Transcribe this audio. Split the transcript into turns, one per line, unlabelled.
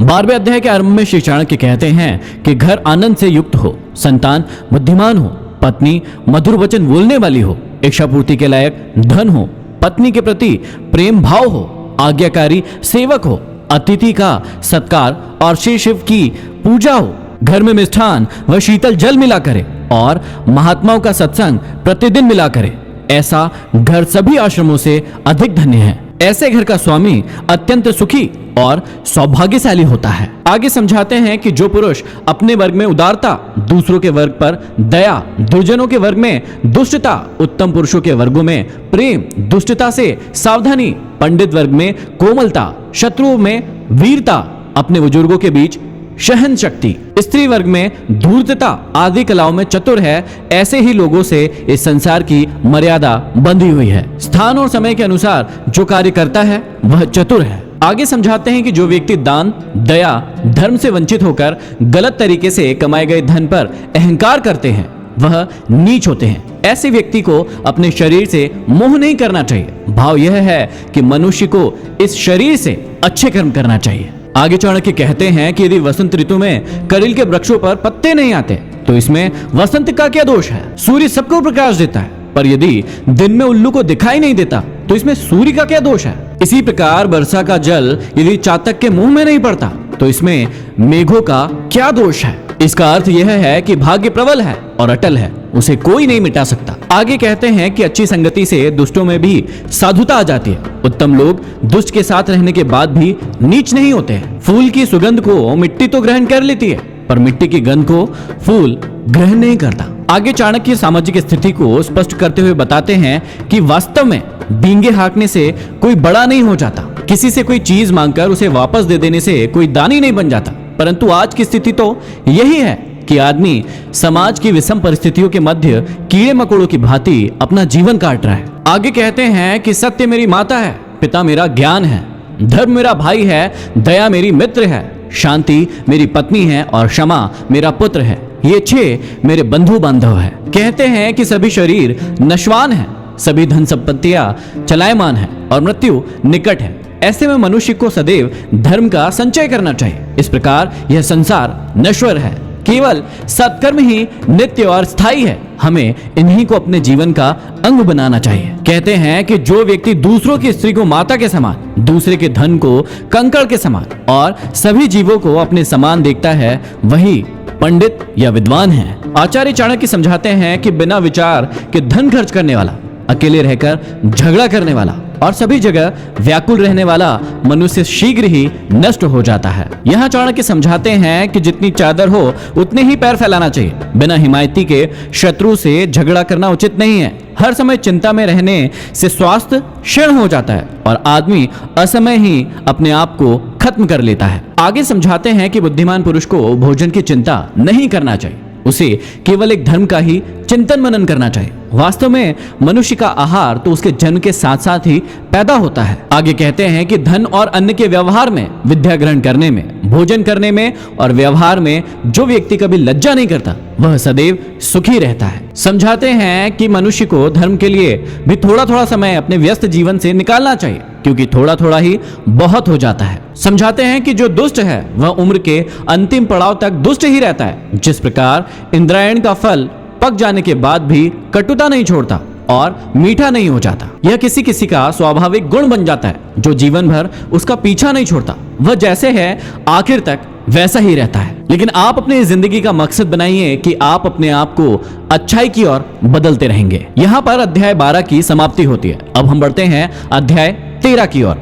12वें अध्याय के आरंभ में श्री चाणक्य कहते हैं कि घर आनंद से युक्त हो, संतान बुद्धिमान हो, पत्नी मधुर वचन बोलने वाली हो, इच्छा पूर्ति के लायक धन हो, पत्नी के प्रति प्रेम भाव हो, आज्ञाकारी सेवक हो, अतिथि का सत्कार और श्री शिव की पूजा हो, घर में मिष्ठान व शीतल जल मिला करे और महात्माओं का सत्संग प्रतिदिन मिला करे। ऐसा घर सभी आश्रमों से अधिक धन्य है। ऐसे घर का स्वामी अत्यंत सुखी और सौभाग्यशाली होता है। आगे समझाते हैं कि जो पुरुष अपने वर्ग में उदारता, दूसरों के वर्ग पर दया, दुर्जनों के वर्ग में दुष्टता, उत्तम पुरुषों के वर्गों में प्रेम, दुष्टता से सावधानी, पंडित वर्ग में कोमलता, शत्रुओं में वीरता, अपने बुजुर्गों के बीच सहन शक्ति, स्त्री वर्ग में धूर्तता आदि कलाओं में चतुर है, ऐसे ही लोगों से इस संसार की मर्यादा बंधी हुई है। स्थान और समय के अनुसार जो कार्य करता है वह चतुर है। आगे समझाते हैं कि जो व्यक्ति दान, दया, धर्म से वंचित होकर गलत तरीके से कमाए गए धन पर अहंकार करते हैं वह नीच होते हैं। ऐसे व्यक्ति को अपने शरीर से मोह नहीं करना चाहिए। भाव यह है कि मनुष्य को इस शरीर से अच्छे कर्म करना चाहिए। आगे चाणक्य कहते हैं कि यदि वसंत ऋतु में करील के वृक्षों पर पत्ते नहीं आते तो इसमें वसंत का क्या दोष है? सूर्य सबको प्रकाश देता है, पर यदि दिन में उल्लू को दिखाई नहीं देता तो इसमें सूर्य का क्या दोष है? इसी प्रकार वर्षा का जल यदि चातक के मुंह में नहीं पड़ता तो इसमें मेघों का क्या दोष है? इसका अर्थ यह है कि भाग्य प्रबल है और अटल है, उसे कोई नहीं मिटा सकता। आगे कहते हैं कि अच्छी संगति से दुष्टों में भी साधुता आ जाती है। उत्तम लोग दुष्ट के साथ रहने के बाद भी नीच नहीं होते हैं। फूल की सुगंध को मिट्टी तो ग्रहण कर लेती है, पर मिट्टी की गंध को फूल ग्रहण नहीं करता। आगे चाणक्य सामाजिक स्थिति को स्पष्ट करते हुए बताते हैं कि वास्तव में डींगे हाँकने से कोई बड़ा नहीं हो जाता, किसी से कोई चीज मांगकर उसे वापस दे देने से कोई दानी नहीं बन जाता। परंतु आज की स्थिति तो यही है कि आदमी समाज की विषम परिस्थितियों के मध्य कीड़े मकोड़ों की भांति अपना जीवन काट रहा है। आगे कहते हैं कि सत्य मेरी माता है, पिता मेरा ज्ञान है, धर्म मेरा भाई है, दया मेरी मित्र है, शांति मेरी पत्नी है और क्षमा मेरा पुत्र है। ये 6 मेरे बंधु बांधव है। कहते हैं कि सभी शरीर नश्वान है, सभी धन संपत्तियां चलायमान है और मृत्यु निकट है। ऐसे में मनुष्य को सदैव धर्म का संचय करना चाहिए। इस प्रकार यह संसार नश्वर है, केवल सत्कर्म ही नित्य और स्थायी है। हमें इन्हीं को अपने जीवन का अंग बनाना चाहिए। कहते हैं कि जो व्यक्ति दूसरों की स्त्री को माता के समान, दूसरे के धन को कंकड़ के समान और सभी जीवों को अपने समान देखता है वही पंडित या विद्वान है। आचार्य चाणक्य समझाते हैं कि बिना विचार के धन खर्च करने वाला, अकेले रहकर झगड़ा करने वाला और सभी जगह व्याकुल रहने वाला मनुष्य शीघ्र ही नष्ट हो जाता है। यहाँ चाणक्य समझाते हैं कि जितनी चादर हो उतने ही पैर फैलाना चाहिए। बिना हिमायती के शत्रु से झगड़ा करना उचित नहीं है। हर समय चिंता में रहने से स्वास्थ्य क्षीण हो जाता है और आदमी असमय ही अपने आप को खत्म कर लेता है। आगे समझाते हैं कि बुद्धिमान पुरुष को भोजन की चिंता नहीं करना चाहिए, उसे केवल एक धर्म का ही चिंतन मनन करना चाहिए। वास्तव में मनुष्य का आहार तो उसके जन्म के साथ साथ ही पैदा होता है। आगे कहते हैं कि धन और अन्न के व्यवहार में, विद्या ग्रहण करने में, भोजन करने में और व्यवहार में जो व्यक्ति कभी लज्जा नहीं करता वह सदैव सुखी रहता है। समझाते हैं कि मनुष्य को धर्म के लिए भी थोड़ा थोड़ा समय अपने व्यस्त जीवन से निकालना चाहिए, क्योंकि थोड़ा थोड़ा ही बहुत हो जाता है। समझाते हैं कि जो दुष्ट है वह उम्र के अंतिम पड़ाव तक दुष्ट ही रहता है। जिस प्रकार इंद्रायण का फल पक जाने के बाद भी कटुता नहीं छोड़ता और मीठा नहीं हो जाता, यह किसी किसी का स्वाभाविक गुण बन जाता है जो जीवन भर उसका पीछा नहीं छोड़ता। वह जैसे है आखिर तक वैसा ही रहता है। लेकिन आप अपनी जिंदगी का मकसद बनाइए कि आप अपने आप को अच्छाई की ओर बदलते रहेंगे। यहाँ पर अध्याय 12 की समाप्ति होती है। अब हम बढ़ते हैं अध्याय 13 की ओर।